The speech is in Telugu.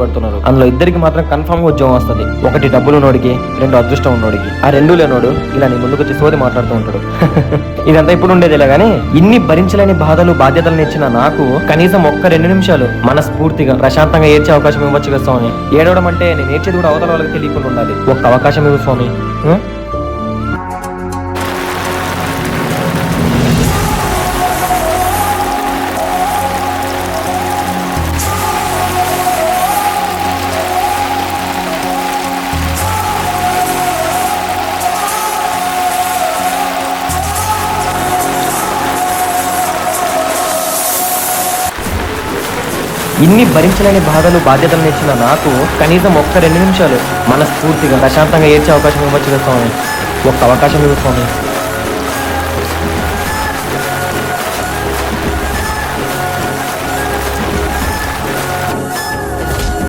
పడుతున్నారు. అందులో ఇద్దరికి మాత్రం కన్ఫర్మ్ గా ఉద్యోగం వస్తుంది. ఒకటి డబ్బులు ఉన్నోడికి, రెండు అదృష్టం ఉన్నోడికి. ఆ రెండు లేనోడు ఇలా నీ ముందుకు వచ్చి సోది మాట్లాడుతూ ఉంటాడు. ఇదంతా ఇప్పుడు ఉండేదిలే గానీ ఇన్ని భరించలేని బాధలు బాధ్యతలను ఇచ్చిన నాకు కనీసం ఒక్క 2 నిమిషాలు మనస్ఫూర్తిగా ప్రశాంతంగా ఏడ్చే అవకాశం ఇవ్వచ్చు కదా స్వామి. ఏడవడం అంటే నేను ఏడ్చేది కూడా అవతల వాళ్ళకి తెలియకుండా ఉండాలి. ఒక్క అవకాశం ఇవ్వు స్వామి. ఇన్ని భరించలేని బాధలు బాధ్యతలను ఇచ్చిన నాకు కనీసం ఒక్క 2 నిమిషాలు మనస్ఫూర్తిగా ప్రశాంతంగా ఏడ్చే అవకాశం ఇవ్వచ్చు కదా స్వామి. ఒక్క అవకాశం ఇవ్వు స్వామి.